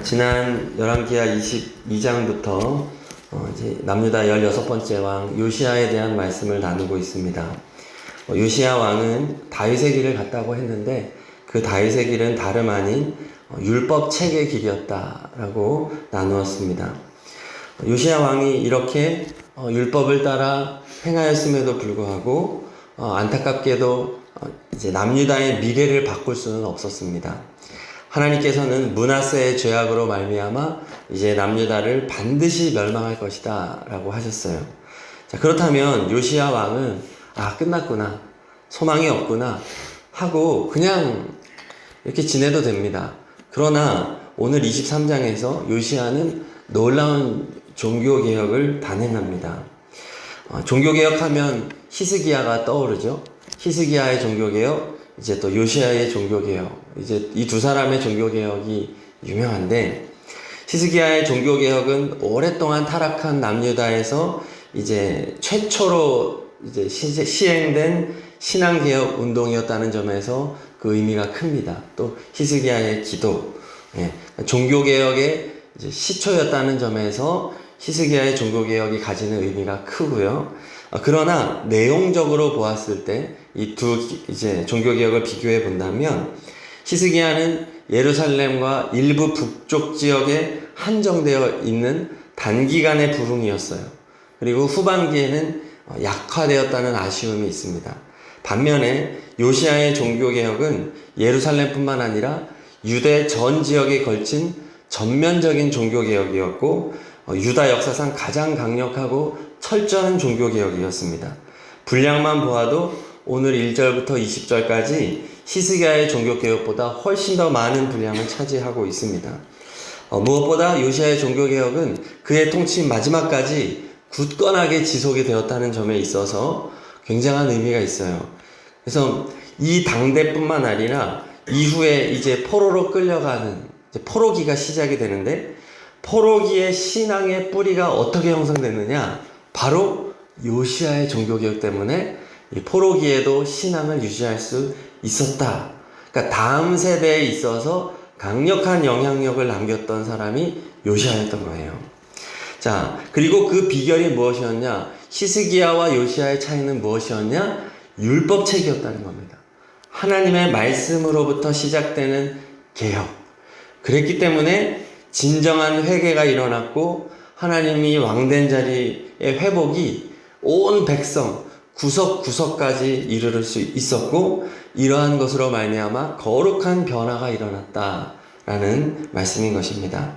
지난 열왕기하 22장부터 이제 남유다 16번째 왕 요시야에 대한 말씀을 나누고 있습니다. 요시야 왕은 다윗의 길을 갔다고 했는데 그 다윗의 길은 다름 아닌 율법 책의 길이었다라고 나누었습니다. 요시야 왕이 이렇게 율법을 따라 행하였음에도 불구하고 안타깝게도 이제 남유다의 미래를 바꿀 수는 없었습니다. 하나님께서는 므낫세의 죄악으로 말미암아 이제 남유다를 반드시 멸망할 것이다 라고 하셨어요. 자, 그렇다면 요시야 왕은 끝났구나, 소망이 없구나 하고 그냥 이렇게 지내도 됩니다. 그러나 오늘 23장에서 요시야는 놀라운 종교개혁을 단행합니다. 종교개혁하면 히스기야가 떠오르죠. 히스기야의 종교개혁, 이제 또 요시야의 종교개혁, 이제 이 두 사람의 종교개혁이 유명한데, 히스기야의 종교개혁은 오랫동안 타락한 남유다에서 이제 최초로 이제 시행된 신앙개혁 운동이었다는 점에서 그 의미가 큽니다. 또 히스기야의 기도, 종교개혁의 이제 시초였다는 점에서 히스기야의 종교개혁이 가지는 의미가 크고요. 그러나 내용적으로 보았을 때 이 두 이제 종교개혁을 비교해 본다면 히스기야는 예루살렘과 일부 북쪽 지역에 한정되어 있는 단기간의 부흥이었어요. 그리고 후반기에는 약화되었다는 아쉬움이 있습니다. 반면에 요시야의 종교개혁은 예루살렘뿐만 아니라 유대 전 지역에 걸친 전면적인 종교개혁이었고 유다 역사상 가장 강력하고 철저한 종교개혁이었습니다. 분량만 보아도 오늘 1절부터 20절까지 히스기야의 종교개혁보다 훨씬 더 많은 분량을 차지하고 있습니다. 무엇보다 요시야의 종교개혁은 그의 통치 마지막까지 굳건하게 지속이 되었다는 점에 있어서 굉장한 의미가 있어요. 그래서 이 당대뿐만 아니라 이후에 이제 포로로 끌려가는 포로기가 시작이 되는데, 포로기의 신앙의 뿌리가 어떻게 형성됐느냐? 바로 요시야의 종교개혁 때문에 이 포로기에도 신앙을 유지할 수 있었다. 그러니까 다음 세대에 있어서 강력한 영향력을 남겼던 사람이 요시야였던 거예요. 자, 그리고 그 비결이 무엇이었냐? 히스기야와 요시야의 차이는 무엇이었냐? 율법책이었다는 겁니다. 하나님의 말씀으로부터 시작되는 개혁. 그랬기 때문에 진정한 회개가 일어났고 하나님이 왕된 자리의 회복이 온 백성 구석구석까지 이르를 수 있었고, 이러한 것으로 말미암아 거룩한 변화가 일어났다라는 말씀인 것입니다.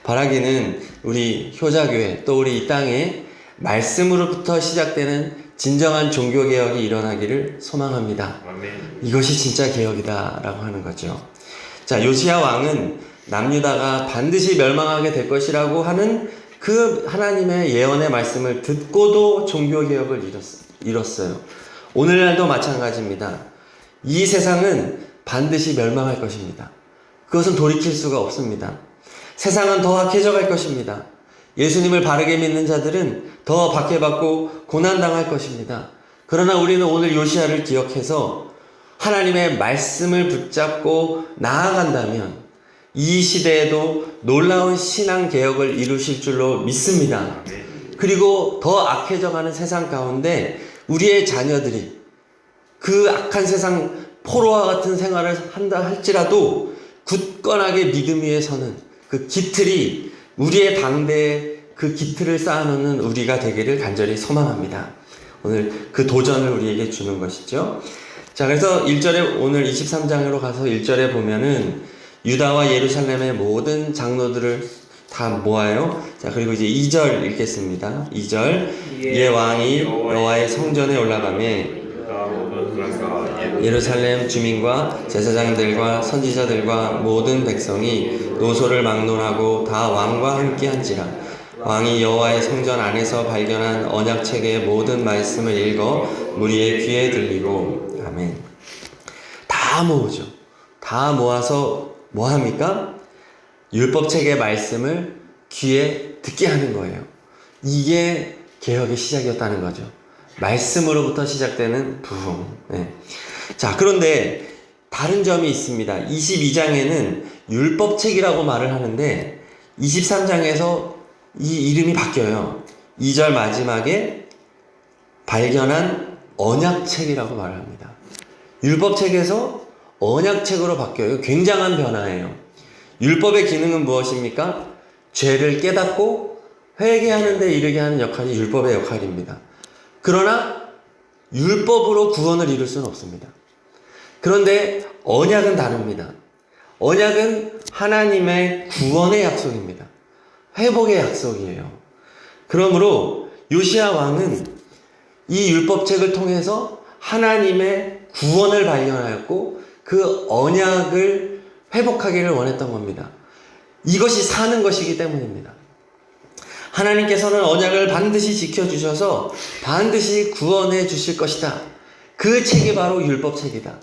바라기는 우리 효자교회 또 우리 이 땅에 말씀으로부터 시작되는 진정한 종교개혁이 일어나기를 소망합니다. 이것이 진짜 개혁이다라고 하는 거죠. 자, 요시야 왕은 남유다가 반드시 멸망하게 될 것이라고 하는 그 하나님의 예언의 말씀을 듣고도 종교개혁을 이뤘어요. 오늘날도 마찬가지입니다. 이 세상은 반드시 멸망할 것입니다. 그것은 돌이킬 수가 없습니다. 세상은 더 악해져 갈 것입니다. 예수님을 바르게 믿는 자들은 더 박해받고 고난당할 것입니다. 그러나 우리는 오늘 요시야를 기억해서 하나님의 말씀을 붙잡고 나아간다면 이 시대에도 놀라운 신앙 개혁을 이루실 줄로 믿습니다. 그리고 더 악해져가는 세상 가운데 우리의 자녀들이 그 악한 세상 포로와 같은 생활을 한다 할지라도 굳건하게 믿음 위에 서는 그 기틀이, 우리의 당대에 그 기틀을 쌓아놓는 우리가 되기를 간절히 소망합니다. 오늘 그 도전을 우리에게 주는 것이죠. 자, 그래서 1절에, 오늘 23장으로 가서 1절에 보면은 유다와 예루살렘의 모든 장로들을 다 모아요. 자, 그리고 이제 2절 읽겠습니다. 2절. 이에 왕이 여호와의 성전에 올라가매 예루살렘 주민과 제사장들과 선지자들과 모든 백성이 노소를 막론하고 다 왕과 함께 한지라. 왕이 여호와의 성전 안에서 발견한 언약책의 모든 말씀을 읽어 무리의 귀에 들리고. 아멘. 다 모으죠. 다 모아서 뭐 합니까? 율법책의 말씀을 귀에 듣게 하는 거예요. 이게 개혁의 시작이었다는 거죠. 말씀으로부터 시작되는 부흥. 자, 그런데 다른 점이 있습니다. 22장에는 율법책이라고 말을 하는데 23장에서 이 이름이 바뀌어요. 2절 마지막에 발견한 언약책이라고 말을 합니다. 율법책에서 언약책으로 바뀌어요. 굉장한 변화예요. 율법의 기능은 무엇입니까? 죄를 깨닫고 회개하는 데 이르게 하는 역할이 율법의 역할입니다. 그러나 율법으로 구원을 이룰 수는 없습니다. 그런데 언약은 다릅니다. 언약은 하나님의 구원의 약속입니다. 회복의 약속이에요. 그러므로 요시야 왕은 이 율법책을 통해서 하나님의 구원을 발견하였고 그 언약을 회복하기를 원했던 겁니다. 이것이 사는 것이기 때문입니다. 하나님께서는 언약을 반드시 지켜주셔서 반드시 구원해 주실 것이다. 그 책이 바로 율법책이다.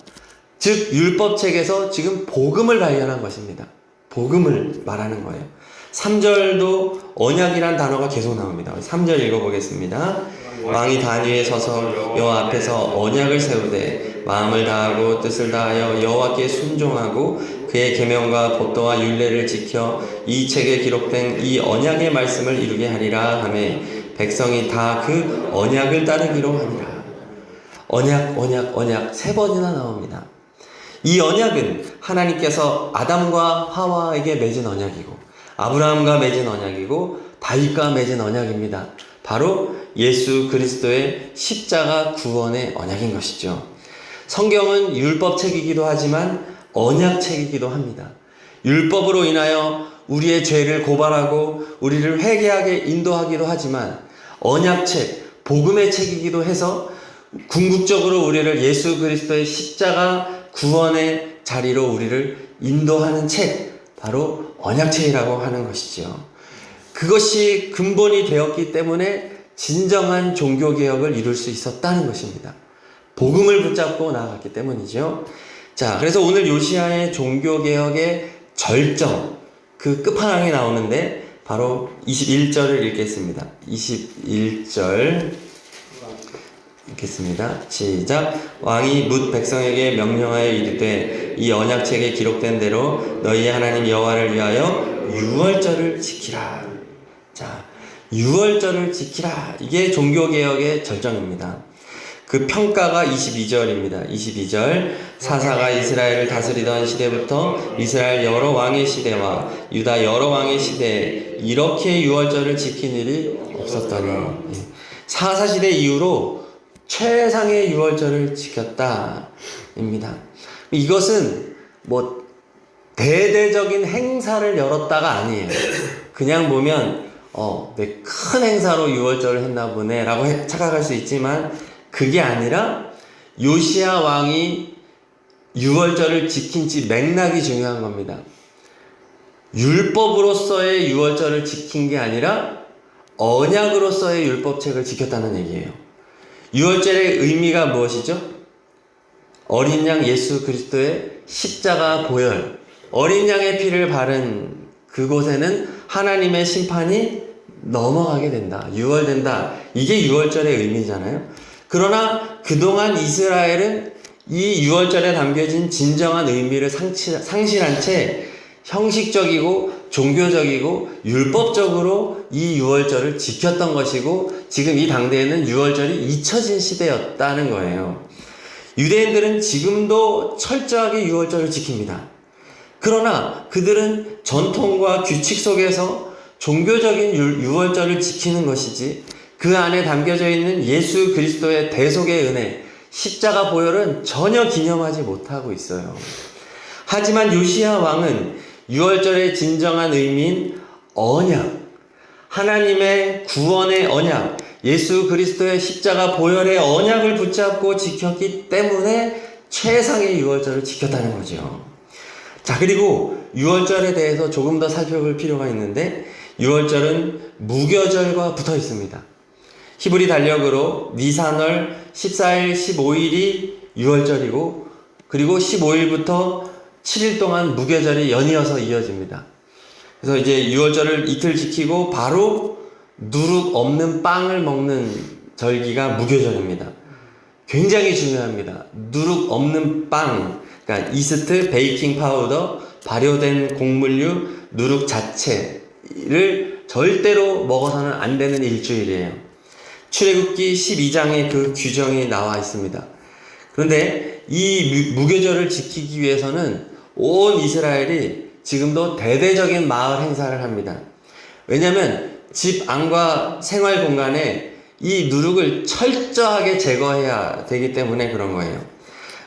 즉 율법책에서 지금 복음을 발견한 것입니다. 복음을 말하는 거예요. 3절도 언약이란 단어가 계속 나옵니다. 3절 읽어보겠습니다. 왕이 단 위에 서서 여호와 앞에서 언약을 세우되 마음을 다하고 뜻을 다하여 여호와께 순종하고 그의 계명과 법도와 율례를 지켜 이 책에 기록된 이 언약의 말씀을 이루게 하리라 하매 백성이 다 그 언약을 따르기로 하니라. 언약 3번이나 나옵니다. 이 언약은 하나님께서 아담과 하와에게 맺은 언약이고 아브라함과 맺은 언약이고 다윗과 맺은 언약입니다. 바로 예수 그리스도의 십자가 구원의 언약인 것이죠. 성경은 율법책이기도 하지만 언약책이기도 합니다. 율법으로 인하여 우리의 죄를 고발하고 우리를 회개하게 인도하기도 하지만 언약책, 복음의 책이기도 해서 궁극적으로 우리를 예수 그리스도의 십자가 구원의 자리로 우리를 인도하는 책, 바로 언약책이라고 하는 것이죠. 그것이 근본이 되었기 때문에 진정한 종교개혁을 이룰 수 있었다는 것입니다. 복음을 붙잡고 나아갔기 때문이죠. 자, 그래서 오늘 요시야의 종교개혁의 절정, 그 끝판왕이 나오는데 바로 21절을 읽겠습니다. 21절 읽겠습니다. 시작. 왕이 뭇 백성에게 명령하여 이르되 이 언약책에 기록된 대로 너희의 하나님 여호와를 위하여 유월절을 지키라. 자, 유월절을 지키라. 이게 종교개혁의 절정입니다. 그 평가가 22절입니다. 22절. 사사가 이스라엘을 다스리던 시대부터 이스라엘 여러 왕의 시대와 유다 여러 왕의 시대에 이렇게 유월절을 지킨 일이 없었더니 사사 시대 이후로 최상의 유월절을 지켰다 입니다. 이것은 뭐 대대적인 행사를 열었다가 아니에요. 그냥 보면 큰 행사로 유월절을 했나 보네 라고 착각할 수 있지만 그게 아니라 요시야 왕이 유월절을 지킨 지 맥락이 중요한 겁니다. 율법으로서의 유월절을 지킨 게 아니라 언약으로서의 율법책을 지켰다는 얘기예요. 유월절의 의미가 무엇이죠? 어린 양 예수 그리스도의 십자가 보혈, 어린 양의 피를 바른 그곳에는 하나님의 심판이 넘어가게 된다. 유월된다. 이게 유월절의 의미잖아요. 그러나 그동안 이스라엘은 이 유월절에 담겨진 진정한 의미를 상실한 채 형식적이고 종교적이고 율법적으로 이 유월절을 지켰던 것이고 지금 이 당대에는 유월절이 잊혀진 시대였다는 거예요. 유대인들은 지금도 철저하게 유월절을 지킵니다. 그러나 그들은 전통과 규칙 속에서 종교적인 유월절을 지키는 것이지 그 안에 담겨져 있는 예수 그리스도의 대속의 은혜, 십자가 보혈은 전혀 기념하지 못하고 있어요. 하지만 요시야 왕은 유월절의 진정한 의미인 언약, 하나님의 구원의 언약, 예수 그리스도의 십자가 보혈의 언약을 붙잡고 지켰기 때문에 최상의 유월절을 지켰다는 거죠. 자, 그리고 유월절에 대해서 조금 더 살펴볼 필요가 있는데 유월절은 무교절과 붙어 있습니다. 히브리 달력으로 니산월 14일, 15일이 유월절이고 그리고 15일부터 7일 동안 무교절이 연이어서 이어집니다. 그래서 이제 유월절을 이틀 지키고 바로 누룩 없는 빵을 먹는 절기가 무교절입니다. 굉장히 중요합니다. 누룩 없는 빵, 그러니까 이스트, 베이킹 파우더, 발효된 곡물류 누룩 자체를 절대로 먹어서는 안 되는 일주일이에요. 출애굽기 12장에 그 규정이 나와 있습니다. 그런데 이 무교절을 지키기 위해서는 온 이스라엘이 지금도 대대적인 마을 행사를 합니다. 왜냐하면 집 안과 생활 공간에 이 누룩을 철저하게 제거해야 되기 때문에 그런 거예요.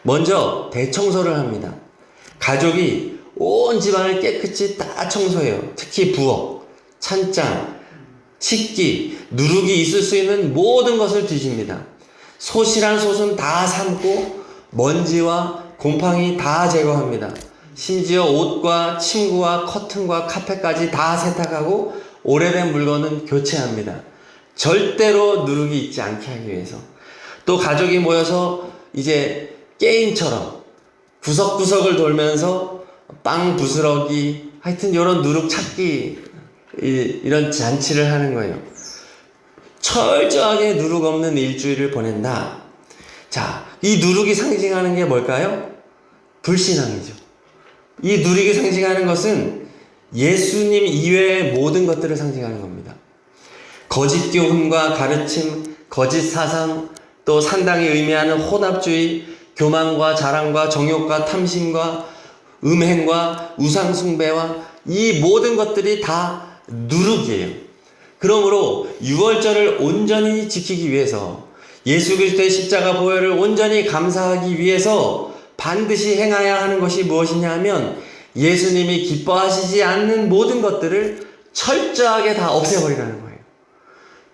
먼저 대청소를 합니다. 가족이 온 집안을 깨끗이 다 청소해요. 특히 부엌, 찬장, 식기, 누룩이 있을 수 있는 모든 것을 뒤집니다. 솥이란 솥은 다 삶고 먼지와 곰팡이 다 제거합니다. 심지어 옷과 침구와 커튼과 카펫까지 다 세탁하고 오래된 물건은 교체합니다. 절대로 누룩이 있지 않게 하기 위해서. 또 가족이 모여서 이제 게임처럼 구석구석을 돌면서 빵 부스러기, 하여튼 이런 누룩 찾기, 이런 잔치를 하는 거예요. 철저하게 누룩 없는 일주일을 보낸다. 자, 이 누룩이 상징하는 게 뭘까요? 불신앙이죠. 이 누룩이 상징하는 것은 예수님 이외의 모든 것들을 상징하는 겁니다. 거짓 교훈과 가르침, 거짓 사상, 또 상당히 의미하는 혼합주의, 교만과 자랑과 정욕과 탐심과 음행과 우상숭배와 이 모든 것들이 다 누룩이에요. 그러므로 유월절을 온전히 지키기 위해서, 예수 그리스도의 십자가 보혈을 온전히 감사하기 위해서 반드시 행해야 하는 것이 무엇이냐 하면 예수님이 기뻐하시지 않는 모든 것들을 철저하게 다 없애버리라는 거예요.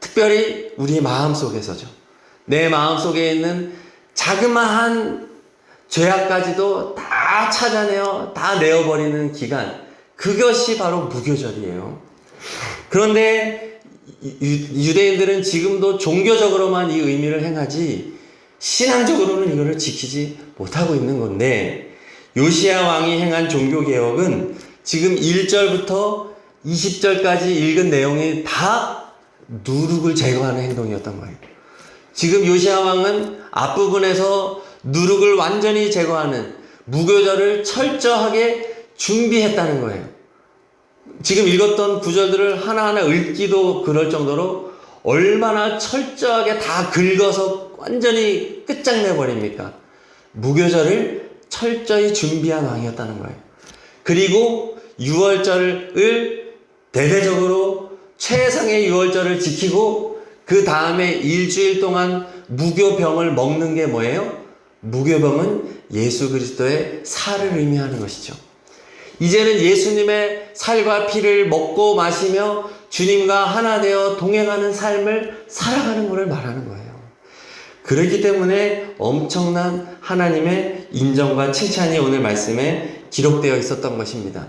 특별히 우리 마음속에서죠. 내 마음속에 있는 자그마한 죄악까지도 다 찾아내어 다 내어버리는 기간, 그것이 바로 무교절이에요. 그런데 유대인들은 지금도 종교적으로만 이 의미를 행하지 신앙적으로는 이거를 지키지 못하고 있는 건데, 요시야 왕이 행한 종교개혁은 지금 1절부터 20절까지 읽은 내용이 다 누룩을 제거하는 행동이었던 거예요. 지금 요시야 왕은 앞부분에서 누룩을 완전히 제거하는 무교절을 철저하게 준비했다는 거예요. 지금 읽었던 구절들을 하나하나 읽기도 그럴 정도로 얼마나 철저하게 다 긁어서 완전히 끝장내버립니까? 무교절을 철저히 준비한 왕이었다는 거예요. 그리고 유월절을 대대적으로 최상의 유월절을 지키고 그 다음에 일주일 동안 무교병을 먹는 게 뭐예요? 무교병은 예수 그리스도의 살을 의미하는 것이죠. 이제는 예수님의 살과 피를 먹고 마시며 주님과 하나 되어 동행하는 삶을 살아가는 것을 말하는 거예요. 그렇기 때문에 엄청난 하나님의 인정과 칭찬이 오늘 말씀에 기록되어 있었던 것입니다.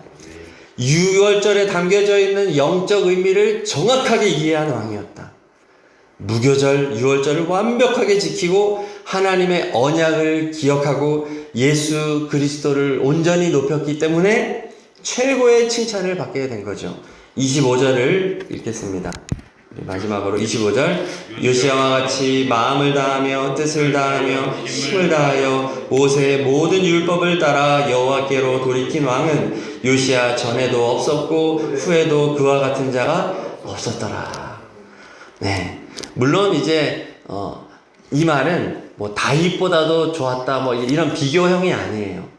유월절에 담겨져 있는 영적 의미를 정확하게 이해한 왕이었다. 무교절, 유월절을 완벽하게 지키고 하나님의 언약을 기억하고 예수 그리스도를 온전히 높였기 때문에 최고의 칭찬을 받게 된 거죠. 25절을 읽겠습니다. 마지막으로 25절. 요시야와 같이 마음을 다하며 뜻을 다하며 힘을 다하여 모세의 모든 율법을 따라 여호와께로 돌이킨 왕은 요시야 전에도 없었고 후에도 그와 같은 자가 없었더라. 네, 물론 이제 이 말은 뭐 다윗보다도 좋았다 뭐 이런 비교형이 아니에요.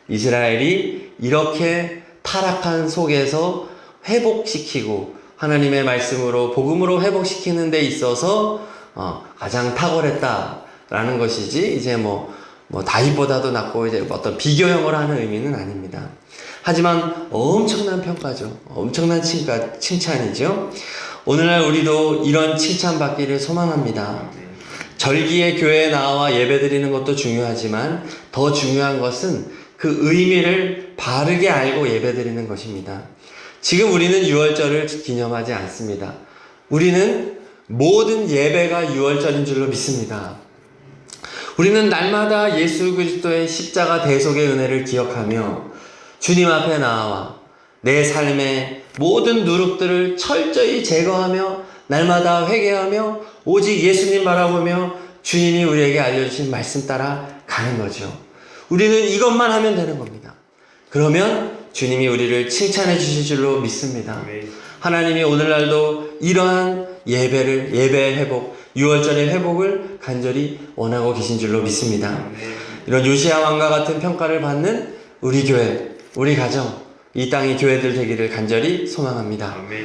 이스라엘이 이렇게 타락한 속에서 회복시키고 하나님의 말씀으로 복음으로 회복시키는 데 있어서 가장 탁월했다라는 것이지, 이제 뭐 다윗보다도 낫고 이제 어떤 비교형을 하는 의미는 아닙니다. 하지만 엄청난 평가죠. 엄청난 칭찬이죠. 오늘날 우리도 이런 칭찬받기를 소망합니다. 절기에 교회에 나와 예배드리는 것도 중요하지만 더 중요한 것은 그 의미를 바르게 알고 예배드리는 것입니다. 지금 우리는 유월절을 기념하지 않습니다. 우리는 모든 예배가 유월절인 줄로 믿습니다. 우리는 날마다 예수 그리스도의 십자가 대속의 은혜를 기억하며 주님 앞에 나와 내 삶의 모든 누룩들을 철저히 제거하며 날마다 회개하며 오직 예수님 바라보며 주님이 우리에게 알려주신 말씀 따라 가는 거죠. 우리는 이것만 하면 되는 겁니다. 그러면 주님이 우리를 칭찬해 주실 줄로 믿습니다. 아멘. 하나님이 오늘날도 이러한 예배 회복, 6월절의 회복을 간절히 원하고 계신 줄로 믿습니다. 아멘. 이런 요시야 왕과 같은 평가를 받는 우리 교회, 우리 가정, 이 땅의 교회들 되기를 간절히 소망합니다. 아멘.